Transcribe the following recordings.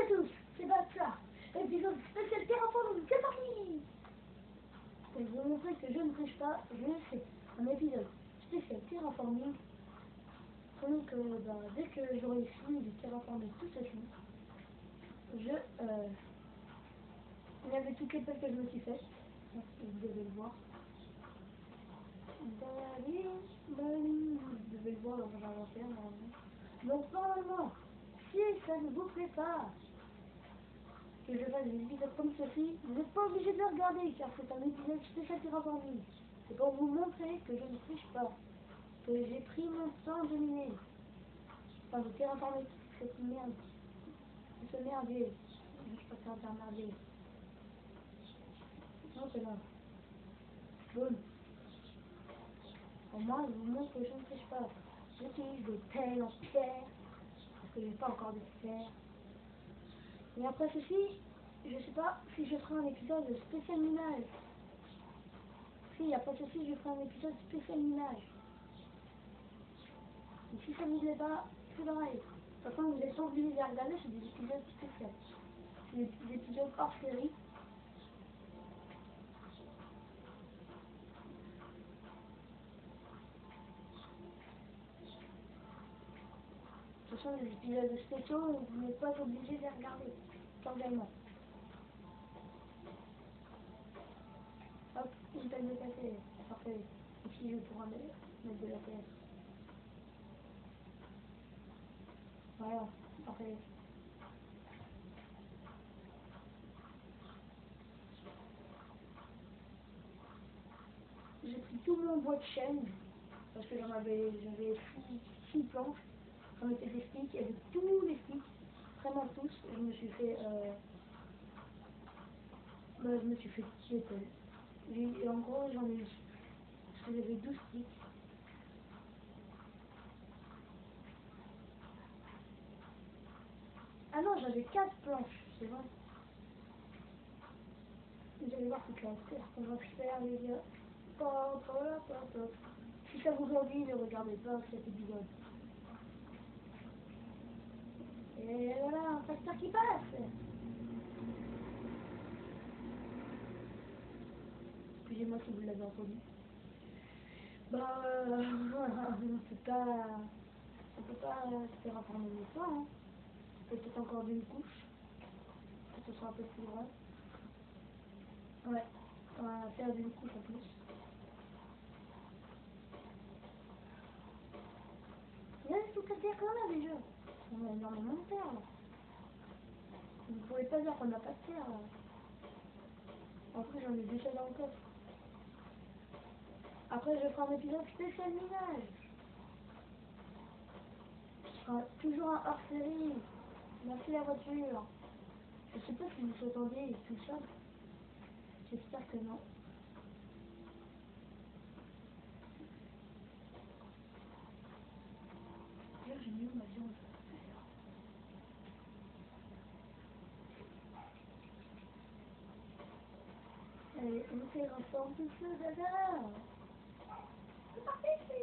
à tous, c'est Basta. Épisode spécial terraforming, c'est parti. Pour vous montrer que je ne triche pas, je fais un épisode spécial terraforming. Donc dès que j'aurai fini de terraformer tout ceci, il y avait toutes les pelles que je me suis faites, vous devez le voir. Vous devez le voir dans mon inventaire normalement. Donc normalement, si ça ne vous plaît pas que je fasse des épisodes comme ceci, vous n'êtes pas obligé de le regarder car c'est un épisode spécial terraforming. C'est pour vous montrer que je ne triche pas, que j'ai pris mon temps de miner, enfin de terraformer cette merde, ce merdier. Je préfère dire merdier. Non, c'est bon. Bon. Pour moi, je vous montre que je ne triche pas. J'utilise des pelles en pierre, parce que j'ai pas encore de fer. Et après ceci, je sais pas si je ferai un épisode de spécial minage. Si, après ceci, je ferai un épisode spécial minage. Et si ça vous plaît pas, c'est pareil. De toute façon, vous êtes pas obligés de les regarder, c'est des épisodes spéciaux. C'est des épisodes hors série. Ce sont des épisodes spéciaux où vous n'êtes pas obligé de les regarder. Cordialement. Hop, une pelle de café. Parfait. Ici, je pourrais mettre de la terre. Voilà, parfait. J'ai pris tout mon bois de chêne, parce que j'avais 6 planches. J'en ai fait des sticks, et de tous les sticks, vraiment tous, je me suis fait des pelles. Et en gros, j'avais 12 sticks. Ah non, j'avais 4 planches, c'est vrai. Vous allez voir toute la terre qu'on va faire, les gars. Pop, pop, pop, pop. Si ça vous envie, ne regardez pas cet épisode. Et voilà, un tracteur qui passe. Excusez-moi si vous l'avez entendu. Bah, on peut pas se faire informer de ça, hein. Peut-être encore d'une couche. Ce sera un peu plus grand. Ouais, on va faire d'une couche en plus. Il y a toute la terre qu'on a déjà. On a énormément de terre là. Vous ne pouvez pas dire qu'on n'a pas de terre là. Après j'en ai déjà dans le coffre. Après je ferai un épisode spécial minage. Ce sera toujours un hors série. Merci la voiture. Je sais pas si vous entendez tout ça. J'espère que non. J'ai mis où ma viande? Allez, on fait ensemble tout ce dada. C'est parti ici.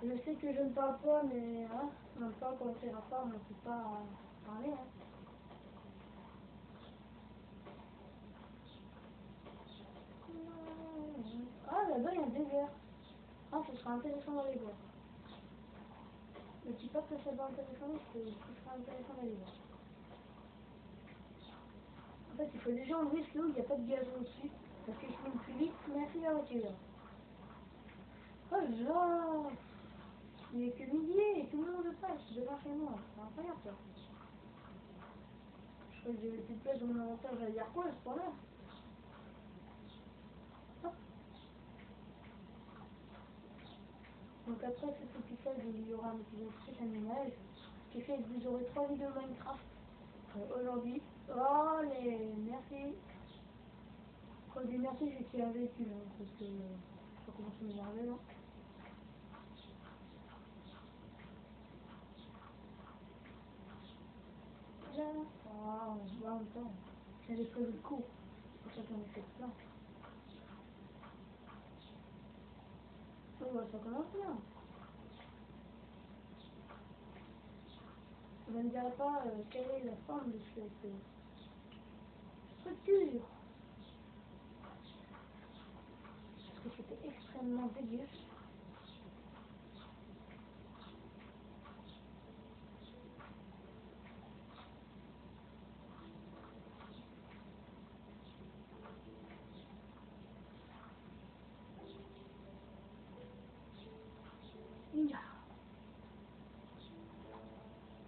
Je sais que je ne parle pas, mais hein, en même temps, quand on fait rapport, on ne peut pas parler. Hein. Ah, là-bas, il y a un désert. Ah, ce sera intéressant d'aller voir. Ne dis pas que ça va intéressant, parce que ce sera intéressant d'aller voir. En fait, il faut déjà enlever ce lot où il n'y a pas de gazon dessus, parce que je mine plus vite. Merci la voiture. Oh là, il n'est que midi et tout le monde passe devant chez moi. C'est incroyable ça. Je crois que j'avais plus de place dans mon inventaire, j'allais dire quoi à ce point-là. Donc après cet épisode, il y aura un épisode spécial minage qui fait que vous aurez 3 vidéos Minecraft aujourd'hui. Oh les merci. Quand je dis merci, j'ai tiré un véhicule, hein, parce que je sais pas comment ça m'énerver là. Là, oh, en même temps, j'avais prévu le coup, c'est pour ça que j'en ai fait plein. bah ça commence bien. Je ne dirai pas quelle est la forme de cette structure. Parce que c'était extrêmement dégueu.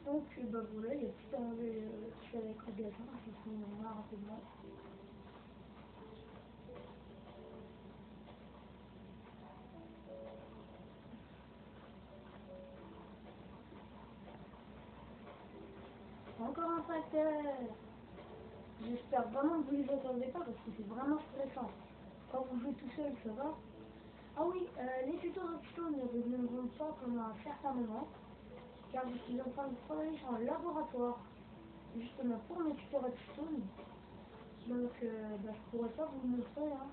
Donc bah voilà, il y a tout enlevé ce avec le gazon, je finis moins rapidement. Encore un facteur. J'espère vraiment que vous les entendez pas parce que c'est vraiment stressant. Quand vous jouez tout seul, ça va. Ah oui, les tutos Redstone ne reviendront pas pendant un certain moment, car je suis en train de travailler sur un laboratoire, justement pour mes tutos Redstone. Donc, bah, je pourrais pas vous le montrer, hein,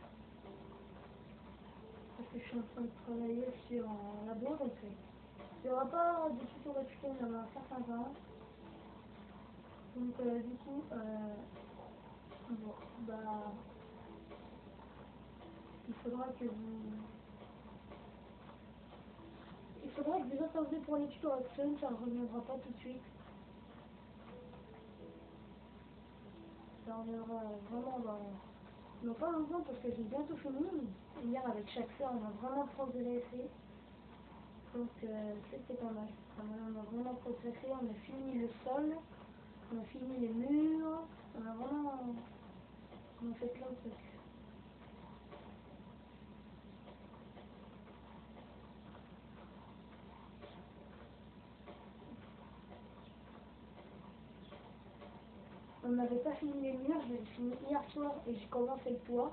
parce que je suis en train de travailler sur un labo, donc il n'y aura pas de tutos Redstone pendant un certain temps. Donc, du coup, bon, bah, il faudra que vous attendez pour les tutos Redstone, ça ne reviendra pas tout de suite. Ça reviendra vraiment dans pas longtemps parce que j'ai bientôt fini. Hier avec chaque soeur, on a vraiment progressé. Donc c'était pas mal. On a vraiment progressé, on a fini le sol, on a fini les murs, on a fait plein de trucs. On n'avait pas fini les murs, j'ai fini hier soir et j'ai commencé le toit.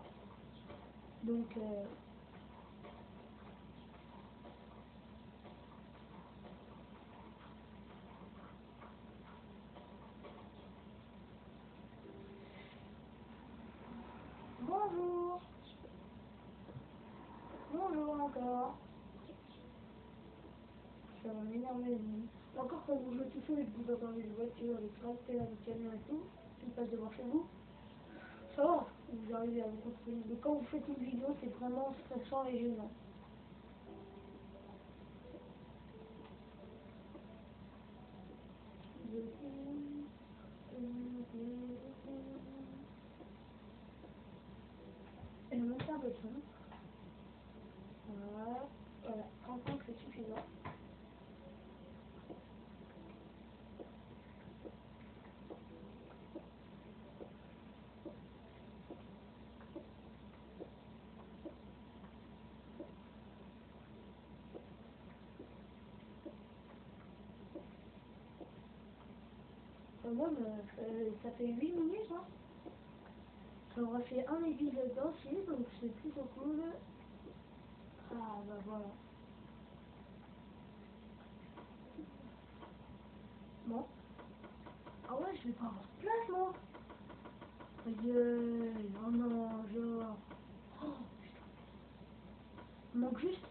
Donc bonjour. Bonjour encore. Ça va m'énerver. Encore quand vous jouez tout seul et que vous entendez les voitures, les tracteurs, les camions et tout, qui passent devant chez vous, ça va, vous arrivez à vous construire. Mais quand vous faites une vidéo, c'est vraiment stressant et gênant. Et je monte un peu de son. Voilà, 30 ans, c'est suffisant. Moi, ça fait 8 minutes, hein. Ça aura fait un épisode entier, donc c'est plutôt cool. Ah, bah voilà. Bon. Ah ouais, je vais pas avoir de place, moi. Oh non, genre... Oh, putain. Il manque juste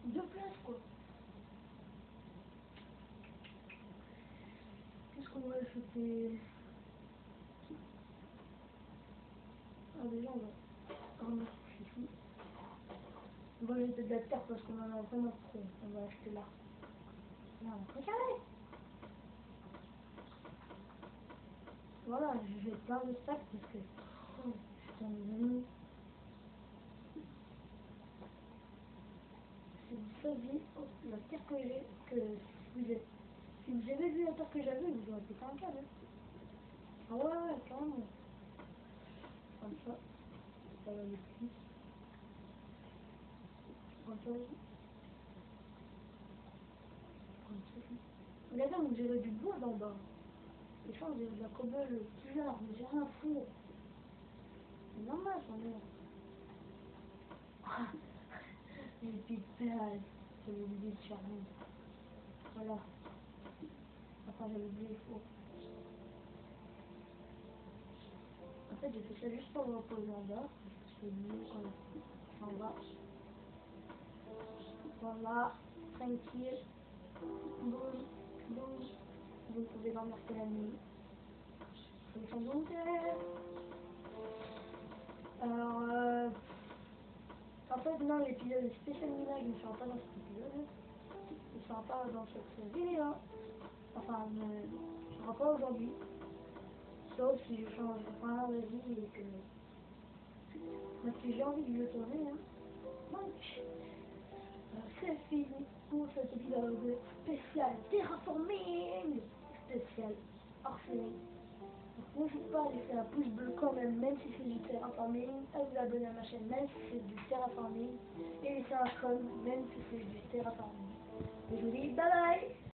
deux places, quoi. Qu'est-ce qu'on va acheter? Ah, déjà, on va remettre ici. On va jeter de la terre parce qu'on en a vraiment trop. On va acheter là. Là, regardez! Voilà, j'ai plein de stacks parce que... Oh, putain, mes amis. Si vous saviez la terre que j'ai, si vous avez vu la terre que j'avais, vous aurez pété un câble. Ah ouais, carrément. Comme ça va le plus. Comme ça, comme ça. Regardez, on dirait du bois d'en bas. Et ça, on dirait de la cobble bizarre, on dirait un four. C'est normal, j'en ai. Les petites perles, j'avais oublié de fermer. Voilà. Enfin, j'avais oublié le four. En fait, j'ai fait ça juste pour me reposer en bas. Parce que c'est mieux quand on va. Voilà, tranquille. Boum, boum. Vous pouvez dormir que la nuit. Solution volontaire. Alors, en fait, non, l'épisode spécial Mina, il ne sera pas dans cet épisode. Il ne sera pas dans cette vidéo. Enfin, il ne sera pas aujourd'hui. Sauf si je change vraiment de vie et que... Parce que j'ai envie de le tourner, hein. Donc, c'est fini pour cet épisode spécial terraforming. Spécial hors série. N'hésitez pas à laisser un pouce bleu quand même, même si c'est du terraforming, à vous abonner à ma chaîne, même si c'est du terraforming, et laisser un com, même si c'est du terraforming. Et je vous dis bye bye.